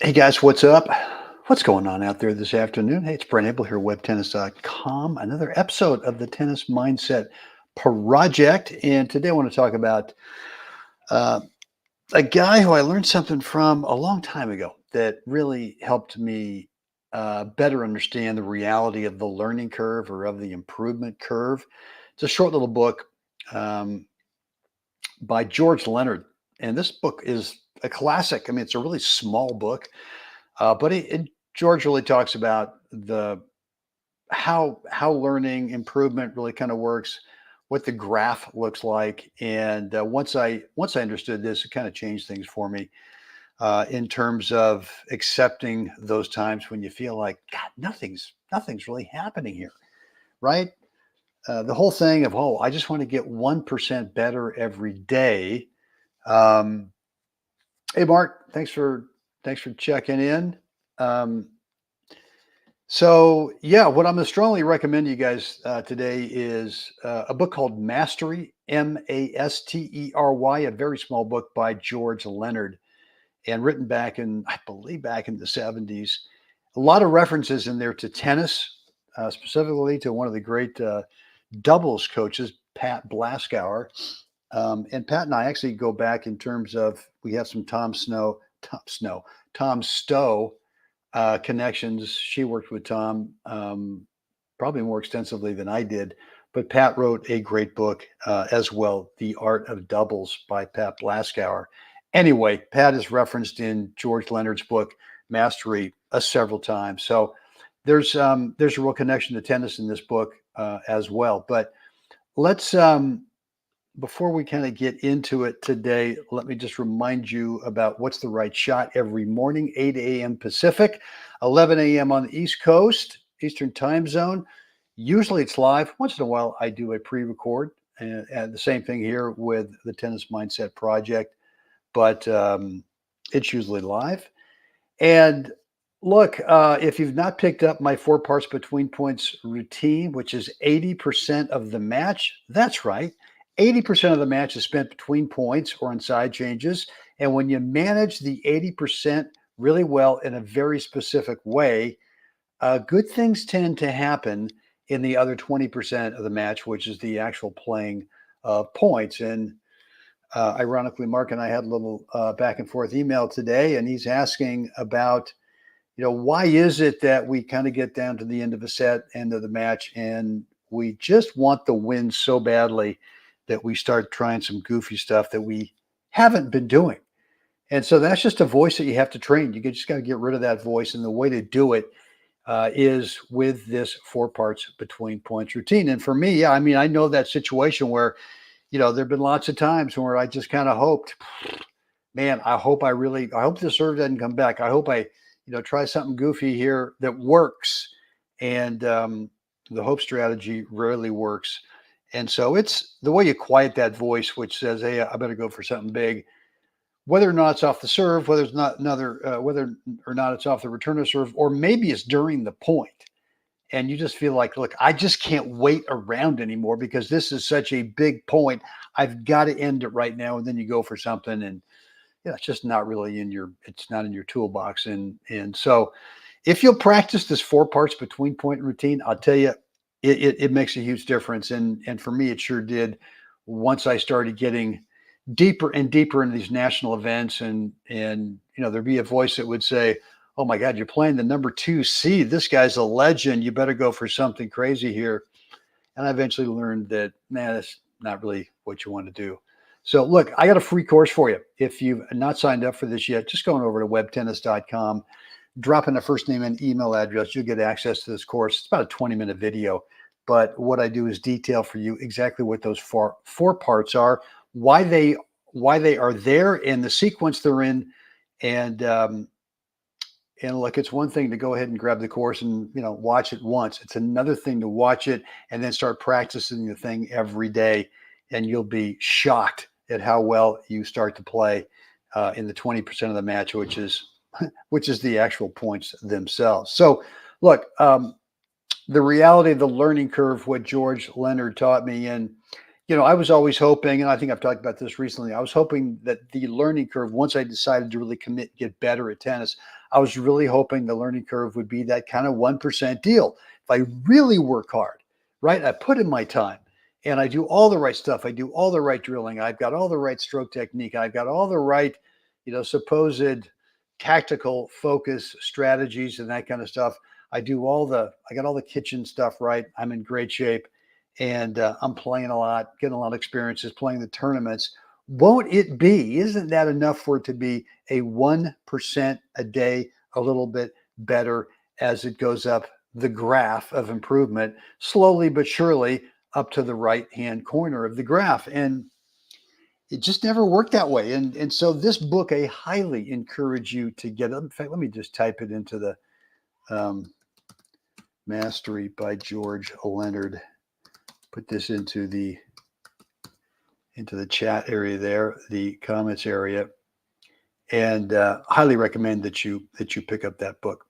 Hey guys, what's up? What's going on out there this afternoon? Hey, it's Brent Abel here, WebTennis.com. Another episode of the Tennis Mindset Project. And today I want to talk about uh, a guy who I learned something from a long time ago that really helped me better understand the reality of the learning curve or of the improvement curve. It's a short little book um, by George Leonard. And this book is a classic. I mean, it's a really small book. But George really talks about the how learning improvement really kind of works, what the graph looks like, and once I understood this, it kind of changed things for me in terms of accepting those times when you feel like God, nothing's really happening here, right? The whole thing of I just want to get 1% better every day. Um, hey, Mark, thanks for checking in. Um, So, yeah, what I'm going to strongly recommend to you guys today is a book called Mastery, Mastery, a very small book by George Leonard, and written back in, I believe, back in the 70s. A lot of references in there to tennis, specifically to one of the great doubles coaches, Pat Blaskower. And Pat and I actually go back in terms of we have some Tom Stowe connections. She worked with Tom probably more extensively than I did, but Pat wrote a great book as well, The Art of Doubles by Pat Blaskower. Anyway, Pat is referenced in George Leonard's book Mastery several times. So there's a real connection to tennis in this book as well. But let's before we kind of get into it today, let me just remind you about what's the right shot every morning, 8 a.m. Pacific, 11 a.m. on the East Coast, Eastern time zone. Usually it's live. Once in a while, I do a pre record. And the same thing here with the Tennis Mindset Project, but it's usually live. And look, if you've not picked up my 4 parts between points routine, which is 80% of the match, that's right. 80% of the match is spent between points or on side changes. And when you manage the 80% really well in a very specific way, good things tend to happen in the other 20% of the match, which is the actual playing of points. And ironically, Mark and I had a little back and forth email today, and he's asking about, why is it that we kind of get down to the end of a set, end of the match, and we just want the win so badly that we start trying some goofy stuff that we haven't been doing. And so that's just a voice that you have to train. You just got to get rid of that voice. And the way to do it is with this 4 parts between points routine. And for me, yeah, I mean, I know that situation where, there have been lots of times where I just kind of hoped, man, I hope the serve doesn't come back. I hope I, try something goofy here that works. And the hope strategy rarely works. And so it's the way you quiet that voice, which says, "Hey, I better go for something big," whether or not it's off the serve, whether or not it's off the return of serve, or maybe it's during the point, and you just feel like, look, I just can't wait around anymore because this is such a big point. I've got to end it right now, and then you go for something, and it's just not really it's not in your toolbox, and so if you'll practice this 4 parts between point and routine, I'll tell you, it makes a huge difference. And for me, it sure did once I started getting deeper and deeper into these national events. And there'd be a voice that would say, "Oh my God, you're playing the number 2 seed. This guy's a legend. You better go for something crazy here." And I eventually learned that, man, that's not really what you want to do. So look, I got a free course for you. If you've not signed up for this yet, just going over to webtennis.com, drop in a first name and email address. You'll get access to this course. It's about a 20-minute video. But what I do is detail for you exactly what those four parts are, why they are there, and the sequence they're in. And look, it's one thing to go ahead and grab the course and watch it once. It's another thing to watch it and then start practicing the thing every day, and you'll be shocked at how well you start to play in the 20% of the match, which is the actual points themselves. So, look, the reality of the learning curve, what George Leonard taught me, and I was always hoping, and I think I've talked about this recently. I was hoping that the learning curve, once I decided to really commit, get better at tennis, I was really hoping the learning curve would be that kind of 1% deal. If I really work hard, right? I put in my time and I do all the right stuff. I do all the right drilling. I've got all the right stroke technique. I've got all the right, supposed tactical focus strategies and that kind of stuff. I got all the kitchen stuff right. I'm in great shape and I'm playing a lot, getting a lot of experiences, playing the tournaments. Won't it be? Isn't that enough for it to be a 1% a day, a little bit better as it goes up the graph of improvement, slowly but surely up to the right hand corner of the graph? And it just never worked that way. And so this book, I highly encourage you to get. In fact, let me just type it into the Mastery by George Leonard. Put this into the chat area there, the comments area, and highly recommend that you pick up that book.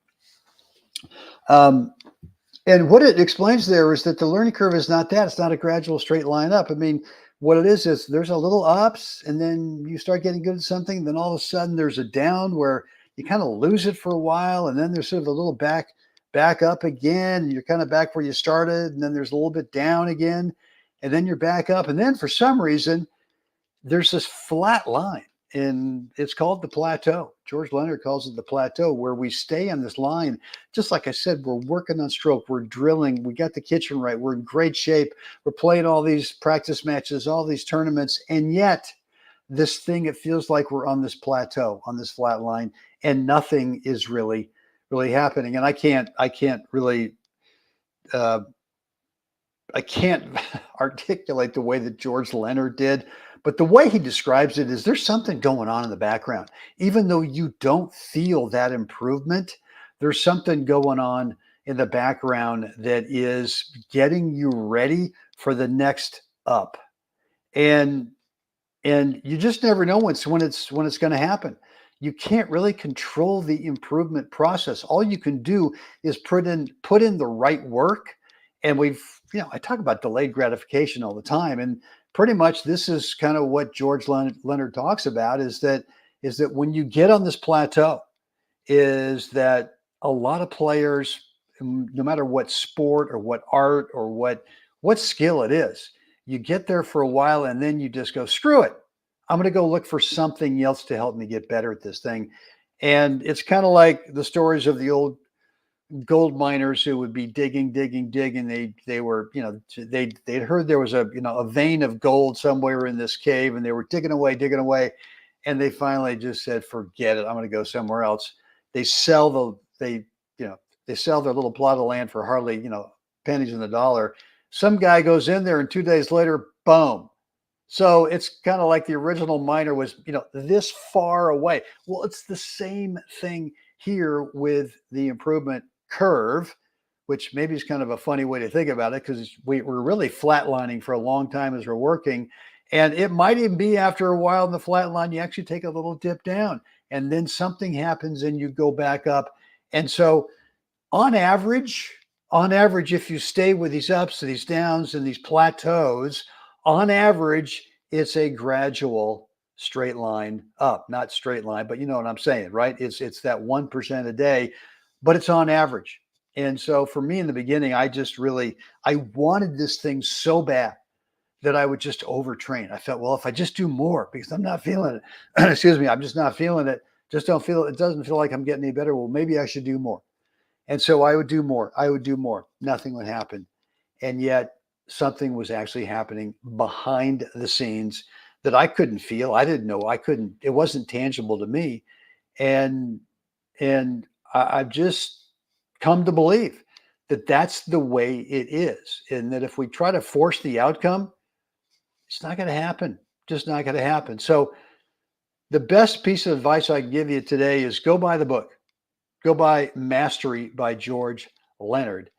And what it explains there is that the learning curve is not that. It's not a gradual straight line up. I mean, what it is there's a little ups, and then you start getting good at something. Then all of a sudden there's a down where you kind of lose it for a while, and then there's sort of a little back up again. And you're kind of back where you started, and then there's a little bit down again, and then you're back up. And then for some reason, there's this flat line, and it's called the plateau. George Leonard calls it the plateau, where we stay on this line. Just like I said, we're working on stroke, we're drilling, we got the kitchen right, we're in great shape, we're playing all these practice matches, all these tournaments, and yet this thing, it feels like we're on this plateau, on this flat line, and nothing is really happening. And I can't really I can't articulate the way that George Leonard did, but the way he describes it is there's something going on in the background. Even though you don't feel that improvement, there's something going on in the background that is getting you ready for the next up. And you just never know when it's going to happen. You can't really control the improvement process. All you can do is put in the right work. And I talk about delayed gratification all the time, and pretty much this is kind of what George Leonard talks about, is that when you get on this plateau, is that a lot of players, no matter what sport or what art or what skill it is, you get there for a while and then you just go, screw it. I'm going to go look for something else to help me get better at this thing. And it's kind of like the stories of the old gold miners who would be digging. They were, they'd heard there was a vein of gold somewhere in this cave, and they were digging away. And they finally just said, forget it. I'm going to go somewhere else. They sell their little plot of land for hardly, pennies in the dollar. Some guy goes in there and 2 days later, boom. So it's kind of like the original miner was, this far away. Well, it's the same thing here with the improvement curve, which maybe is kind of a funny way to think about it, because we're really flatlining for a long time as we're working. And it might even be after a while in the flat line, you actually take a little dip down, and then something happens and you go back up. And so on average, if you stay with these ups and these downs and these plateaus, on average, it's a gradual straight line up, not straight line, but you know what I'm saying, right? It's that 1% a day, but it's on average. And so for me in the beginning, I wanted this thing so bad that I would just overtrain. I felt, well, if I just do more, because I'm not feeling it, excuse me, I'm just not feeling it. Just don't feel it. It doesn't feel like I'm getting any better. Well, maybe I should do more. And so I would do more. Nothing would happen. And yet something was actually happening behind the scenes that I couldn't feel. I didn't know. It wasn't tangible to me. And I've just come to believe that that's the way it is. And that if we try to force the outcome, it's not going to happen. Just not going to happen. So the best piece of advice I can give you today is go buy the book. Go buy Mastery by George Leonard.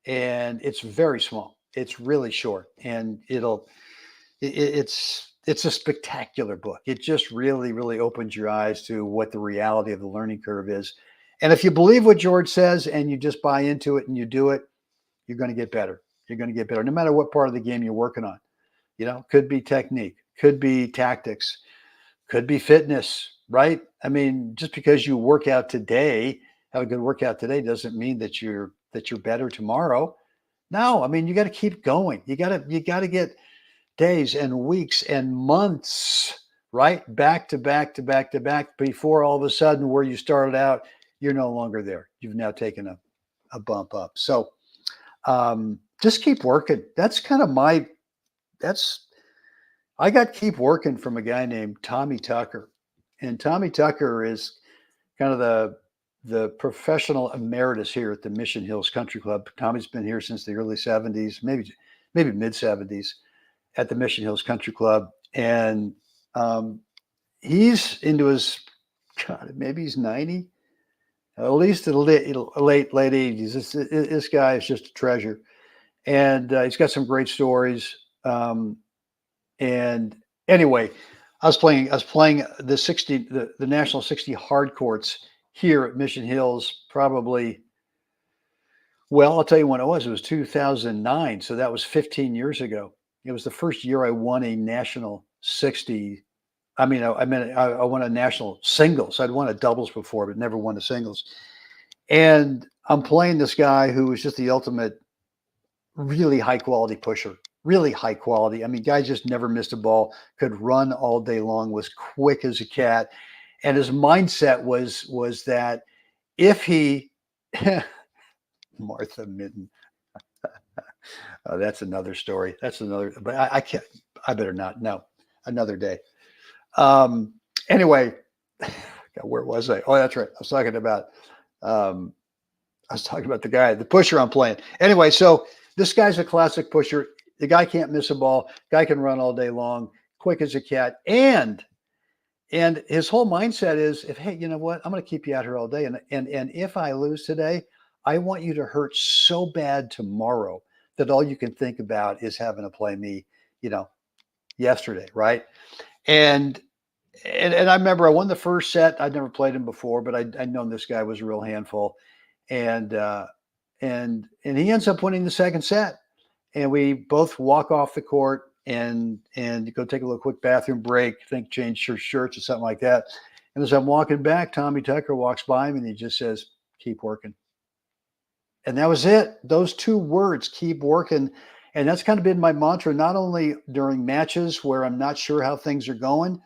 And it's very small. It's really short. And it's a spectacular book. It just really, really opens your eyes to what the reality of the learning curve is. And if you believe what George says and you just buy into it and you do it, you're going to get better. You're going to get better, no matter what part of the game you're working on. Could be technique, could be tactics, could be fitness, right? I mean, just because you work out today, have a good workout today, doesn't mean that you're better tomorrow. No, I mean, you got to keep going. You got to get days and weeks and months, right? Back to back to back to back before all of a sudden where you started out, you're no longer there. You've now taken a bump up. So just keep working. That's I got keep working from a guy named Tommy Tucker. And Tommy Tucker is kind of the professional emeritus here at the Mission Hills Country Club. Tommy's been here since the early 70s, maybe mid 70s at the Mission Hills Country Club. And he's into his, God, maybe he's 90, at least the late 80s. This guy is just a treasure. And he's got some great stories. And anyway, I was playing the National 60 hard courts here at Mission Hills, probably. Well, I'll tell you when it was. It was 2009, so that was 15 years ago. It was the first year I won a National 60. I mean, I won a national singles. I'd won a doubles before, but never won a singles. And I'm playing this guy who was just the ultimate, really high quality pusher. Really high quality. I mean, guy just never missed a ball, could run all day long, was quick as a cat. And his mindset was that if he Martha Mitten. Oh, that's another story. That's another, but I can't, I better not. No, another day. Anyway, where was I? Oh, that's right. I was talking about the pusher I'm playing. Anyway, so this guy's a classic pusher. The guy can't miss a ball. Guy can run all day long, quick as a cat. And his whole mindset is, hey, you know what? I'm going to keep you out here all day. And if I lose today, I want you to hurt so bad tomorrow that all you can think about is having to play me, yesterday, right? And I remember I won the first set. I'd never played him before, but I'd known this guy was a real handful. And he ends up winning the second set. And we both walk off the court and go take a little quick bathroom break, change shirts or something like that. And as I'm walking back, Tommy Tucker walks by me and he just says, "Keep working." And that was it. Those two words, keep working. And that's kind of been my mantra, not only during matches where I'm not sure how things are going,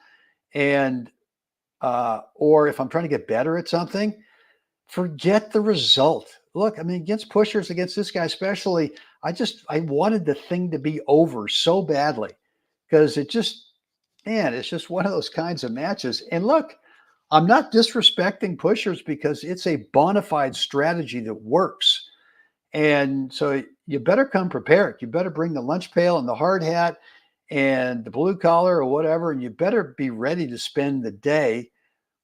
or if I'm trying to get better at something, forget the result. Look, I mean, against pushers, against this guy especially, I wanted the thing to be over so badly because it's just one of those kinds of matches. And look, I'm not disrespecting pushers because it's a bona fide strategy that works. And so you better come prepared. You better bring the lunch pail and the hard hat and the blue collar or whatever, and you better be ready to spend the day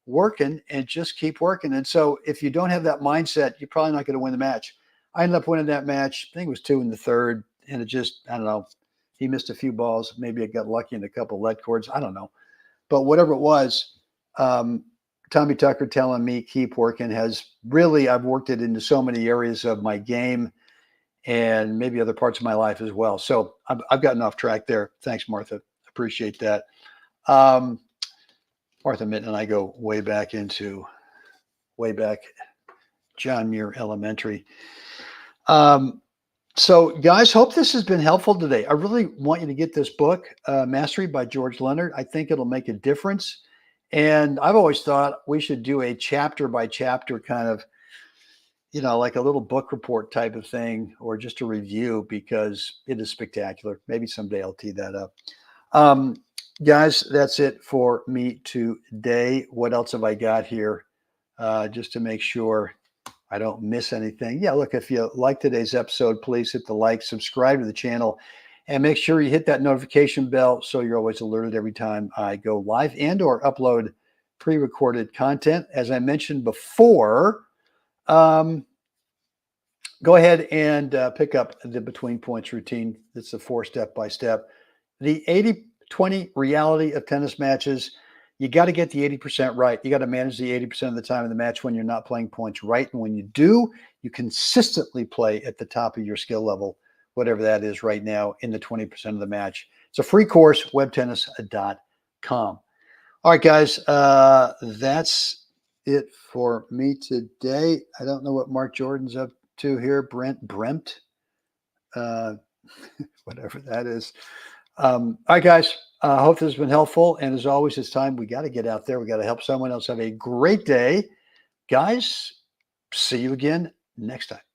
working and just keep working. And so if you don't have that mindset, you're probably not going to win the match. I ended up winning that match. I think it was 2 in the third. And I don't know. He missed a few balls. Maybe I got lucky in a couple of lead cords. I don't know. But whatever it was, Tommy Tucker telling me keep working I've worked it into so many areas of my game and maybe other parts of my life as well. So I've gotten off track there. Thanks, Martha. Appreciate that. Martha Mitten and I go way back John Muir Elementary. So guys, hope this has been helpful today. I really want you to get this book, Mastery by George Leonard. I think it'll make a difference. And I've always thought we should do a chapter by chapter kind of, like a little book report type of thing, or just a review, because it is spectacular. Maybe someday I'll tee that up. Guys, that's it for me today. What else have I got here? Just to make sure I don't miss anything. Yeah, look, if you like today's episode, please hit the like, subscribe to the channel, and make sure you hit that notification bell so you're always alerted every time I go live and or upload pre-recorded content. As I mentioned before, go ahead and pick up the Between Points routine. It's the 4 step-by-step. The 80-20 reality of tennis matches. You got to get the 80% right. You got to manage the 80% of the time in the match when you're not playing points right. And when you do, you consistently play at the top of your skill level, whatever that is right now, in the 20% of the match It's a free course, webtennis.com. All right, guys, that's it for me today. I don't know what Mark Jordan's up to here. Brent, whatever that is. All right, guys. I hope this has been helpful. And as always, it's time we got to get out there. We got to help someone else have a great day. Guys, see you again next time.